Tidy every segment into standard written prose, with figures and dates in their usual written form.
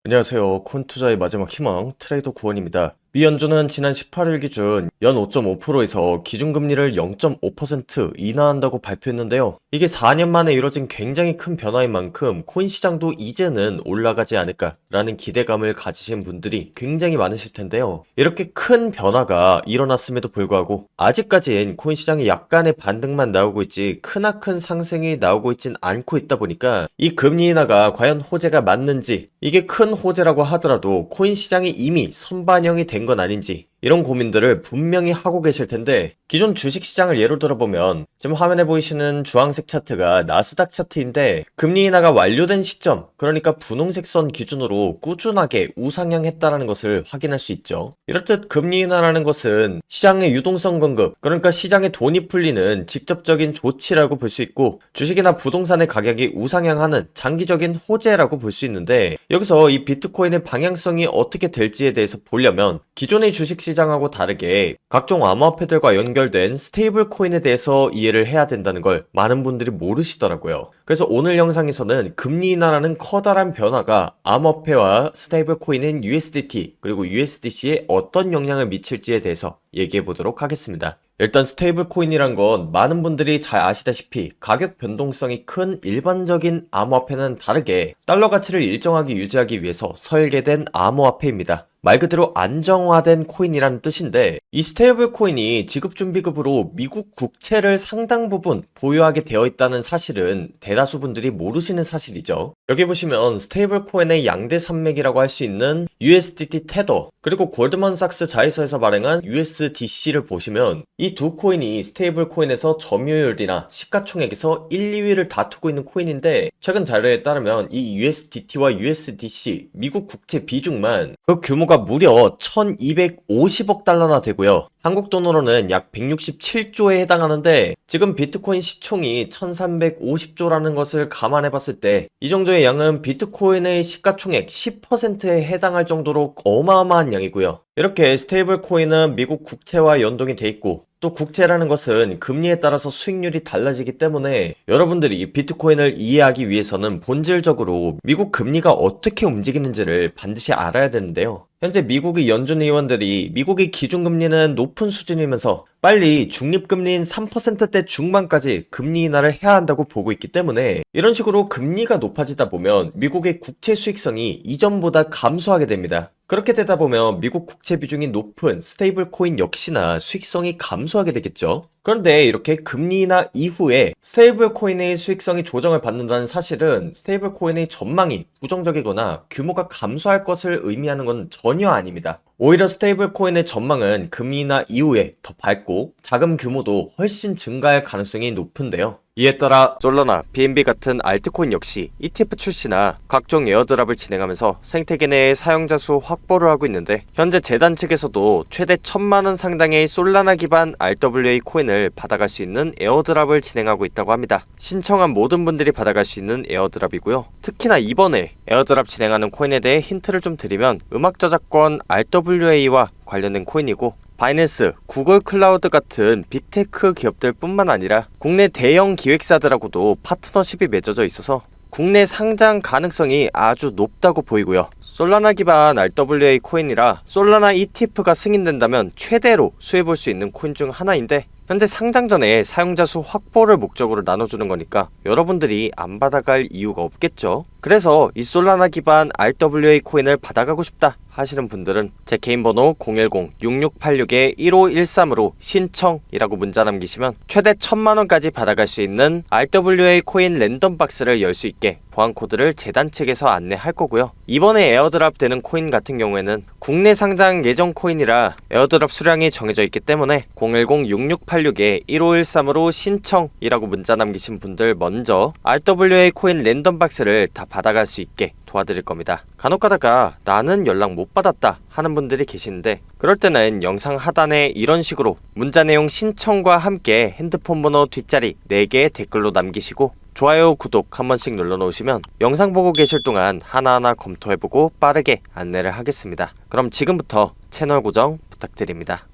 안녕하세요. 콘투자의 마지막 희망 트레이더 구원입니다. 미 연준은 지난 18일 기준 연 5.5%에서 기준금리를 0.5% 인하한다고 발표했는데요. 이게 4년 만에 이뤄진 굉장히 큰 변화인 만큼 코인 시장도 이제는 올라가지 않을까라는 기대감을 가지신 분들이 굉장히 많으실 텐데요. 이렇게 큰 변화가 일어났음에도 불구하고 아직까지는 코인 시장에 약간의 반등만 나오고 있지 크나큰 상승이 나오고 있진 않고 있다 보니까 이 금리 인하가 과연 호재가 맞는지, 이게 큰 호재라고 하더라도 코인 시장이 이미 선반영이 된 건 아닌지 이런 고민들을 분명히 하고 계실 텐데, 기존 주식시장을 예로 들어보면 지금 화면에 보이시는 주황색 차트가 나스닥 차트인데 금리 인하가 완료된 시점, 그러니까 분홍색 선 기준으로 꾸준하게 우상향했다라는 것을 확인할 수 있죠. 이렇듯 금리 인하라는 것은 시장의 유동성 공급, 그러니까 시장에 돈이 풀리는 직접적인 조치라고 볼 수 있고, 주식이나 부동산의 가격이 우상향하는 장기적인 호재라고 볼 수 있는데, 여기서 이 비트코인의 방향성이 어떻게 될지에 대해서 보려면 기존의 주식시장하고 다르게 각종 암호화폐들과 연결된 스테이블 코인에 대해서 이해를 해야 된다는 걸 많은 분들이 모르시더라고요. 그래서 오늘 영상에서는 금리 인하라는 커다란 변화가 암호화폐와 스테이블 코인인 USDT 그리고 USDC에 어떤 영향을 미칠지에 대해서 얘기해 보도록 하겠습니다. 일단 스테이블 코인이란 건 많은 분들이 잘 아시다시피 가격 변동성이 큰 일반적인 암호화폐는 다르게 달러 가치를 일정하게 유지하기 위해서 설계된 암호화폐입니다. 말 그대로 안정화된 코인이라는 뜻인데, 이 스테이블 코인이 지급준비급으로 미국 국채를 상당 부분 보유하게 되어 있다는 사실은 대다수 분들이 모르시는 사실이죠. 여기 보시면 스테이블 코인의 양대 산맥이라고 할 수 있는 USDT 테더, 그리고 골드만삭스 자회사에서 발행한 USDC를 보시면 이 두 코인이 스테이블 코인에서 점유율이나 시가총액에서 1, 2위를 다투고 있는 코인인데, 최근 자료에 따르면 이 USDT와 USDC 미국 국채 비중만 그 규모가 무려 1250억 달러나 되고요. 한국 돈으로는 약 167조에 해당하는데, 지금 비트코인 시총이 1350조라는 것을 감안해 봤을 때 이 정도의 양은 비트코인의 시가총액 10%에 해당할 정도로 어마어마한 양이고요. 이렇게 스테이블 코인은 미국 국채와 연동이 돼 있고, 또 국채라는 것은 금리에 따라서 수익률이 달라지기 때문에 여러분들이 비트코인을 이해하기 위해서는 본질적으로 미국 금리가 어떻게 움직이는지를 반드시 알아야 되는데요. 현재 미국의 연준 의원들이 미국의 기준금리는 높은 수준이면서 빨리 중립금리인 3%대 중반까지 금리 인하를 해야 한다고 보고 있기 때문에, 이런 식으로 금리가 높아지다 보면 미국의 국채 수익성이 이전보다 감소하게 됩니다. 그렇게 되다 보면 미국 국채 비중이 높은 스테이블 코인 역시나 수익성이 감소하게 되겠죠. 그런데 이렇게 금리 인하 이후에 스테이블 코인의 수익성이 조정을 받는다는 사실은 스테이블 코인의 전망이 부정적이거나 규모가 감소할 것을 의미하는 건 전혀 아닙니다. 오히려 스테이블 코인의 전망은 금리 인하 이후에 더 밝고 자금 규모도 훨씬 증가할 가능성이 높은데요. 이에 따라 솔라나, BNB 같은 알트코인 역시 ETF 출시나 각종 에어드랍을 진행하면서 생태계 내의 사용자 수 확보를 하고 있는데, 현재 재단 측에서도 최대 1000만원 상당의 솔라나 기반 RWA 코인을 받아갈 수 있는 에어드랍을 진행하고 있다고 합니다. 신청한 모든 분들이 받아갈 수 있는 에어드랍이고요. 특히나 이번에 에어드랍 진행하는 코인에 대해 힌트를 좀 드리면, 음악 저작권 RWA와 관련된 코인이고, 바이낸스, 구글 클라우드 같은 빅테크 기업들 뿐만 아니라 국내 대형 기획사들하고도 파트너십이 맺어져 있어서 국내 상장 가능성이 아주 높다고 보이고요. 솔라나 기반 RWA 코인이라 솔라나 ETF가 승인된다면 최대로 수혜볼 수 있는 코인 중 하나인데, 현재 상장 전에 사용자 수 확보를 목적으로 나눠주는 거니까 여러분들이 안 받아갈 이유가 없겠죠. 그래서 이 솔라나 기반 RWA 코인을 받아가고 싶다 하시는 분들은 제 개인 번호 010-6686-1513으로 신청이라고 문자 남기시면 최대 1000만원까지 받아갈 수 있는 RWA 코인 랜덤 박스를 열 수 있게 보안 코드를 재단 측에서 안내할 거고요. 이번에 에어드랍 되는 코인 같은 경우에는 국내 상장 예정 코인이라 에어드랍 수량이 정해져 있기 때문에 010-6686-1513으로 신청이라고 문자 남기신 분들 먼저 RWA 코인 랜덤 박스를 다 받아갈 수 있게 도와드릴 겁니다. 간혹 가다가 나는 연락 못 받았다 하는 분들이 계시는데, 그럴 때는 영상 하단에 이런 식으로 문자 내용 신청과 함께 핸드폰 번호 뒷자리 4개 댓글로 남기시고 좋아요, 구독 한 번씩 눌러놓으시면 영상 보고 계실 동안 하나하나 검토해보고 빠르게 안내를 하겠습니다. 그럼 지금부터 채널 고정 부탁드립니다.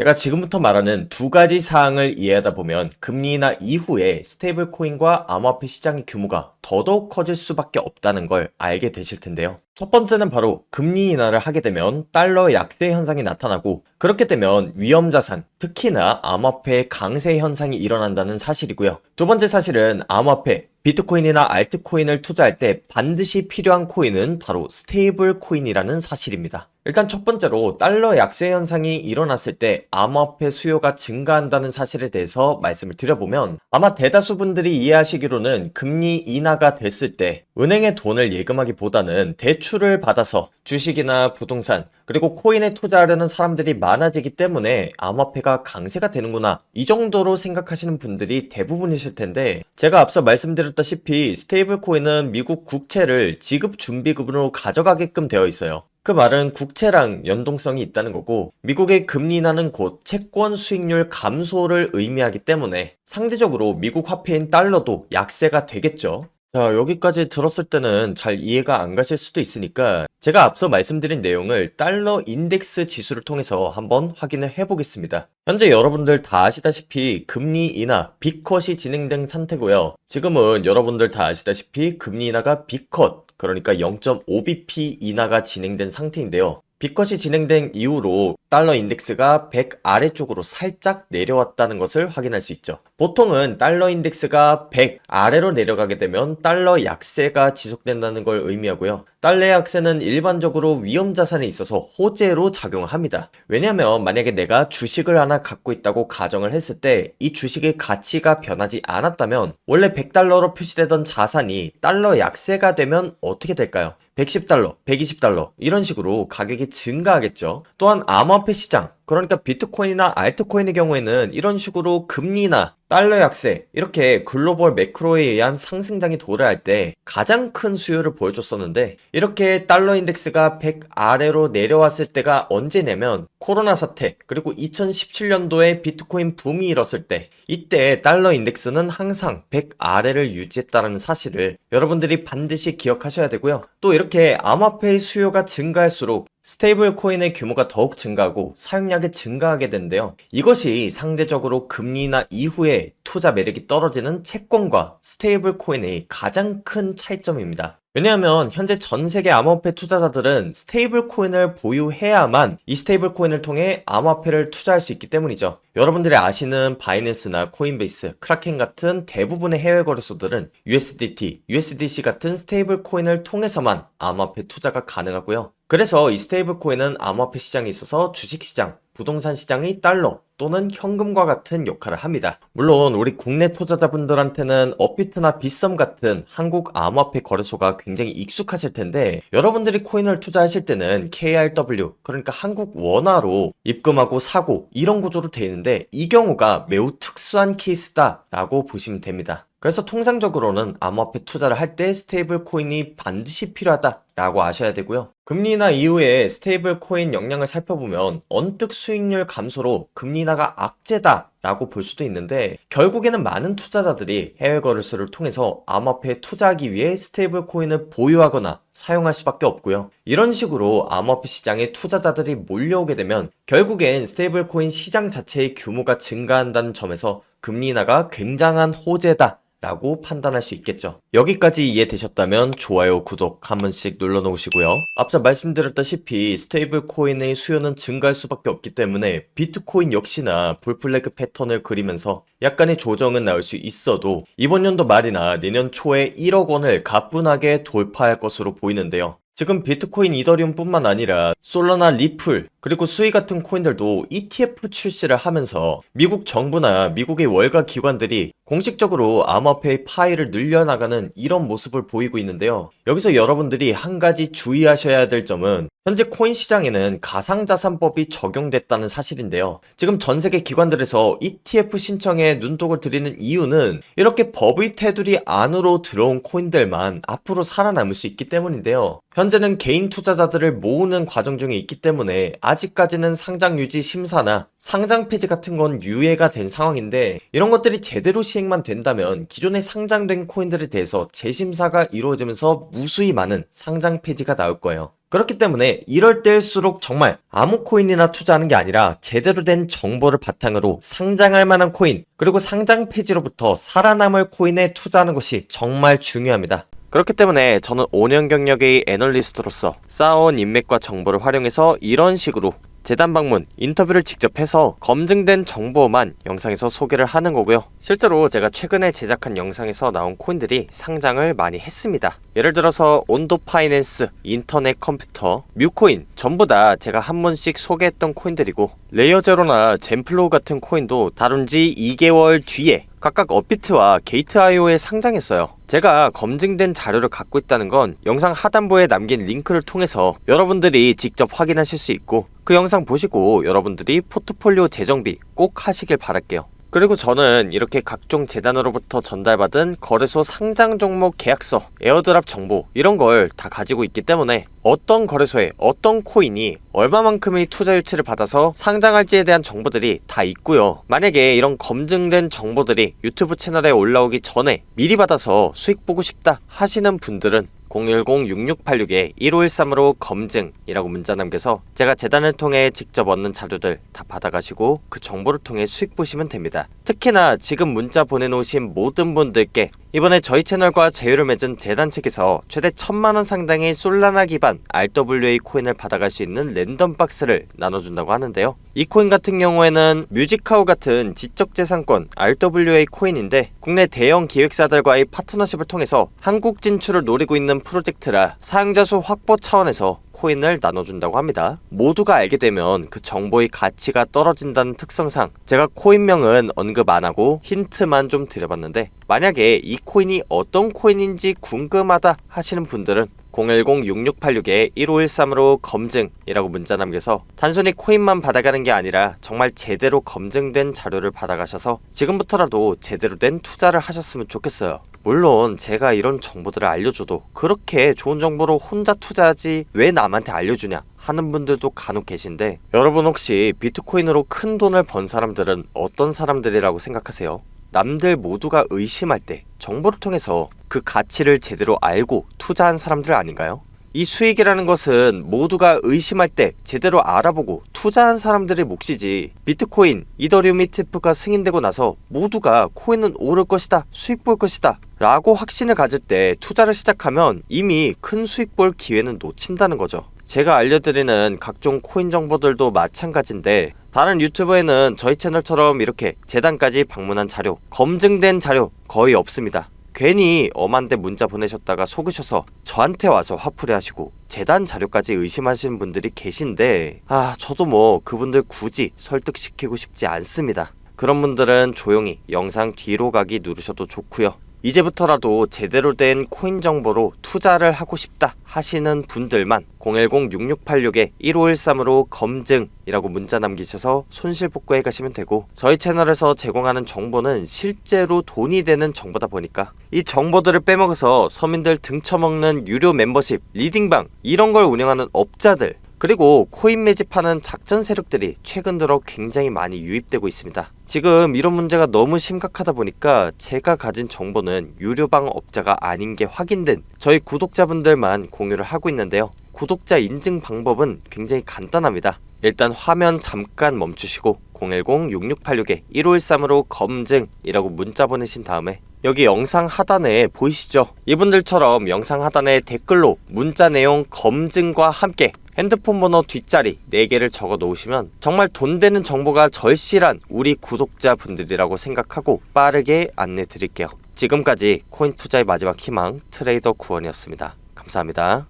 제가 지금부터 말하는 두 가지 사항을 이해하다 보면 금리 인하 이후에 스테이블 코인과 암호화폐 시장의 규모가 더더욱 커질 수밖에 없다는 걸 알게 되실 텐데요. 첫 번째는 바로 금리 인하를 하게 되면 달러 약세 현상이 나타나고, 그렇게 되면 위험자산, 특히나 암호화폐의 강세 현상이 일어난다는 사실이고요. 두 번째 사실은 암호화폐, 비트코인이나 알트코인을 투자할 때 반드시 필요한 코인은 바로 스테이블 코인이라는 사실입니다. 일단 첫 번째로 달러 약세 현상이 일어났을 때 암호화폐 수요가 증가한다는 사실에 대해서 말씀을 드려보면, 아마 대다수 분들이 이해하시기로는 금리 인하가 됐을 때 은행에 돈을 예금하기보다는 대출을 받아서 주식이나 부동산, 그리고 코인에 투자하려는 사람들이 많아지기 때문에 암호화폐가 강세가 되는구나, 이 정도로 생각하시는 분들이 대부분이실 텐데, 제가 앞서 말씀드렸다시피 스테이블 코인은 미국 국채를 지급 준비금으로 가져가게끔 되어 있어요. 그 말은 국채랑 연동성이 있다는 거고, 미국의 금리 인하는 곧 채권 수익률 감소를 의미하기 때문에 상대적으로 미국 화폐인 달러도 약세가 되겠죠. 자, 여기까지 들었을 때는 잘 이해가 안 가실 수도 있으니까 제가 앞서 말씀드린 내용을 달러 인덱스 지수를 통해서 한번 확인을 해보겠습니다. 현재 여러분들 다 아시다시피 금리 인하, 빅컷이 진행된 상태고요. 지금은 여러분들 다 아시다시피 금리 인하가 빅컷, 그러니까 0.5bp 인하가 진행된 상태인데요. 빅컷이 진행된 이후로 달러 인덱스가 100 아래쪽으로 살짝 내려왔다는 것을 확인할 수 있죠. 보통은 달러 인덱스가 100 아래로 내려가게 되면 달러 약세가 지속된다는 걸 의미하고요. 달러 약세는 일반적으로 위험 자산에 있어서 호재로 작용합니다. 왜냐하면 만약에 내가 주식을 하나 갖고 있다고 가정을 했을 때 이 주식의 가치가 변하지 않았다면 원래 100달러로 표시되던 자산이 달러 약세가 되면 어떻게 될까요? 110달러, 120달러 이런 식으로 가격이 증가하겠죠. 또한 암호화폐 시장, 그러니까 비트코인이나 알트코인의 경우에는 이런 식으로 금리나 달러 약세, 이렇게 글로벌 매크로에 의한 상승장이 도래할 때 가장 큰 수요를 보여줬었는데, 이렇게 달러 인덱스가 100 아래로 내려왔을 때가 언제냐면 코로나 사태, 그리고 2017년도에 비트코인 붐이 일었을 때, 이때 달러 인덱스는 항상 100 아래를 유지했다는 사실을 여러분들이 반드시 기억하셔야 되고요. 또 이렇게 암호화폐의 수요가 증가할수록 스테이블 코인의 규모가 더욱 증가하고 사용량이 증가하게 되는데요. 이것이 상대적으로 금리 인하 이후에 투자 매력이 떨어지는 채권과 스테이블 코인의 가장 큰 차이점입니다. 왜냐하면 현재 전 세계 암호화폐 투자자들은 스테이블 코인을 보유해야만 이 스테이블 코인을 통해 암호화폐를 투자할 수 있기 때문이죠. 여러분들이 아시는 바이낸스나 코인베이스, 크라켄 같은 대부분의 해외 거래소들은 USDT, USDC 같은 스테이블 코인을 통해서만 암호화폐 투자가 가능하고요. 그래서 이 스테이블 코인은 암호화폐 시장에 있어서 주식시장, 부동산 시장의 달러 또는 현금과 같은 역할을 합니다. 물론 우리 국내 투자자분들한테는 업비트나 빗썸 같은 한국 암호화폐 거래소가 굉장히 익숙하실 텐데, 여러분들이 코인을 투자하실 때는 KRW, 그러니까 한국 원화로 입금하고 사고 이런 구조로 되어 있는데, 이 경우가 매우 특수한 케이스다라고 보시면 됩니다. 그래서 통상적으로는 암호화폐 투자를 할 때 스테이블 코인이 반드시 필요하다라고 아셔야 되고요. 금리 인하 이후에 스테이블 코인 역량을 살펴보면 언뜻 수익률 감소로 금리 인하가 악재다라고 볼 수도 있는데, 결국에는 많은 투자자들이 해외 거래소를 통해서 암호화폐에 투자하기 위해 스테이블 코인을 보유하거나 사용할 수밖에 없고요. 이런 식으로 암호화폐 시장에 투자자들이 몰려오게 되면 결국엔 스테이블 코인 시장 자체의 규모가 증가한다는 점에서 금리 인하가 굉장한 호재다 라고 판단할 수 있겠죠. 여기까지 이해되셨다면 좋아요, 구독 한 번씩 눌러놓으시고요. 앞서 말씀드렸다시피 스테이블 코인의 수요는 증가할 수밖에 없기 때문에 비트코인 역시나 불플래그 패턴을 그리면서 약간의 조정은 나올 수 있어도 이번 연도 말이나 내년 초에 1억 원을 가뿐하게 돌파할 것으로 보이는데요. 지금 비트코인, 이더리움 뿐만 아니라 솔라나, 리플, 그리고 수이 같은 코인들도 ETF 출시를 하면서 미국 정부나 미국의 월가 기관들이 공식적으로 암호화폐의 파이를 늘려나가는 이런 모습을 보이고 있는데요. 여기서 여러분들이 한 가지 주의하셔야 될 점은 현재 코인 시장에는 가상자산법이 적용됐다는 사실인데요. 지금 전 세계 기관들에서 ETF 신청에 눈독을 들이는 이유는 이렇게 법의 테두리 안으로 들어온 코인들만 앞으로 살아남을 수 있기 때문인데요. 현재는 개인 투자자들을 모으는 과정 중에 있기 때문에 아직까지는 상장 유지 심사나 상장 폐지 같은 건 유예가 된 상황인데, 이런 것들이 제대로 시행만 된다면 기존에 상장된 코인들에 대해서 재심사가 이루어지면서 무수히 많은 상장 폐지가 나올 거예요. 그렇기 때문에 이럴 때일수록 정말 아무 코인이나 투자하는 게 아니라 제대로 된 정보를 바탕으로 상장할 만한 코인, 그리고 상장 폐지로부터 살아남을 코인에 투자하는 것이 정말 중요합니다. 그렇기 때문에 저는 5년 경력의 애널리스트로서 쌓아온 인맥과 정보를 활용해서 이런 식으로 재단 방문, 인터뷰를 직접 해서 검증된 정보만 영상에서 소개를 하는 거고요. 실제로 제가 최근에 제작한 영상에서 나온 코인들이 상장을 많이 했습니다. 예를 들어서 온도 파이낸스, 인터넷 컴퓨터, 뮤코인 전부 다 제가 한 번씩 소개했던 코인들이고, 레이어제로나 젠플로우 같은 코인도 다룬 지 2개월 뒤에 각각 업비트와 게이트IO에 상장했어요. 제가 검증된 자료를 갖고 있다는 건 영상 하단부에 남긴 링크를 통해서 여러분들이 직접 확인하실 수 있고, 그 영상 보시고 여러분들이 포트폴리오 재정비 꼭 하시길 바랄게요. 그리고 저는 이렇게 각종 재단으로부터 전달받은 거래소 상장 종목 계약서, 에어드랍 정보 이런 걸 다 가지고 있기 때문에 어떤 거래소에 어떤 코인이 얼마만큼의 투자 유치를 받아서 상장할지에 대한 정보들이 다 있고요. 만약에 이런 검증된 정보들이 유튜브 채널에 올라오기 전에 미리 받아서 수익 보고 싶다 하시는 분들은 010-6686-1513으로 검증이라고 문자 남겨서 제가 재단을 통해 직접 얻는 자료들 다 받아가시고 그 정보를 통해 수익 보시면 됩니다. 특히나 지금 문자 보내놓으신 모든 분들께 이번에 저희 채널과 제휴를 맺은 재단 측에서 최대 1000만원 상당의 솔라나 기반 RWA 코인을 받아갈 수 있는 랜덤 박스를 나눠준다고 하는데요. 이 코인 같은 경우에는 뮤직하우 같은 지적재산권 RWA 코인인데, 국내 대형 기획사들과의 파트너십을 통해서 한국 진출을 노리고 있는 프로젝트라 사용자 수 확보 차원에서 코인을 나눠준다고 합니다. 모두가 알게 되면 그 정보의 가치가 떨어진다는 특성상 제가 코인명은 언급 안하고 힌트만 좀 드려봤는데, 만약에 이 코인이 어떤 코인인지 궁금하다 하시는 분들은 010-6686-1513으로 검증이라고 문자 남겨서 단순히 코인만 받아가는 게 아니라 정말 제대로 검증된 자료를 받아가셔서 지금부터라도 제대로 된 투자를 하셨으면 좋겠어요. 물론 제가 이런 정보들을 알려줘도 그렇게 좋은 정보로 혼자 투자하지 왜 남한테 알려주냐 하는 분들도 간혹 계신데, 여러분 혹시 비트코인으로 큰 돈을 번 사람들은 어떤 사람들이라고 생각하세요? 남들 모두가 의심할 때 정보를 통해서 그 가치를 제대로 알고 투자한 사람들 아닌가요? 이 수익이라는 것은 모두가 의심할 때 제대로 알아보고 투자한 사람들의 몫이지, 비트코인, 이더리움 ETF가 승인되고 나서 모두가 코인은 오를 것이다, 수익 볼 것이다 라고 확신을 가질 때 투자를 시작하면 이미 큰 수익 볼 기회는 놓친다는 거죠. 제가 알려드리는 각종 코인 정보들도 마찬가지인데, 다른 유튜버에는 저희 채널처럼 이렇게 재단까지 방문한 자료, 검증된 자료 거의 없습니다. 괜히 엄한데 문자 보내셨다가 속으셔서 저한테 와서 화풀이 하시고 재단 자료까지 의심하시는 분들이 계신데, 저도 뭐 그분들 굳이 설득시키고 싶지 않습니다. 그런 분들은 조용히 영상 뒤로 가기 누르셔도 좋고요. 이제부터라도 제대로 된 코인 정보로 투자를 하고 싶다 하시는 분들만 010-6686-1513으로 검증이라고 문자 남기셔서 손실복구해 가시면 되고, 저희 채널에서 제공하는 정보는 실제로 돈이 되는 정보다 보니까 이 정보들을 빼먹어서 서민들 등쳐먹는 유료 멤버십, 리딩방 이런 걸 운영하는 업자들, 그리고 코인 매집하는 작전 세력들이 최근 들어 굉장히 많이 유입되고 있습니다. 지금 이런 문제가 너무 심각하다 보니까 제가 가진 정보는 유료방 업자가 아닌 게 확인된 저희 구독자분들만 공유를 하고 있는데요. 구독자 인증 방법은 굉장히 간단합니다. 일단 화면 잠깐 멈추시고 010-6686-1513으로 검증이라고 문자 보내신 다음에 여기 영상 하단에 보이시죠? 이분들처럼 영상 하단에 댓글로 문자 내용 검증과 함께 핸드폰 번호 뒷자리 4개를 적어 놓으시면 정말 돈 되는 정보가 절실한 우리 구독자분들이라고 생각하고 빠르게 안내 드릴게요. 지금까지 코인 투자의 마지막 희망 트레이더 구원이었습니다. 감사합니다.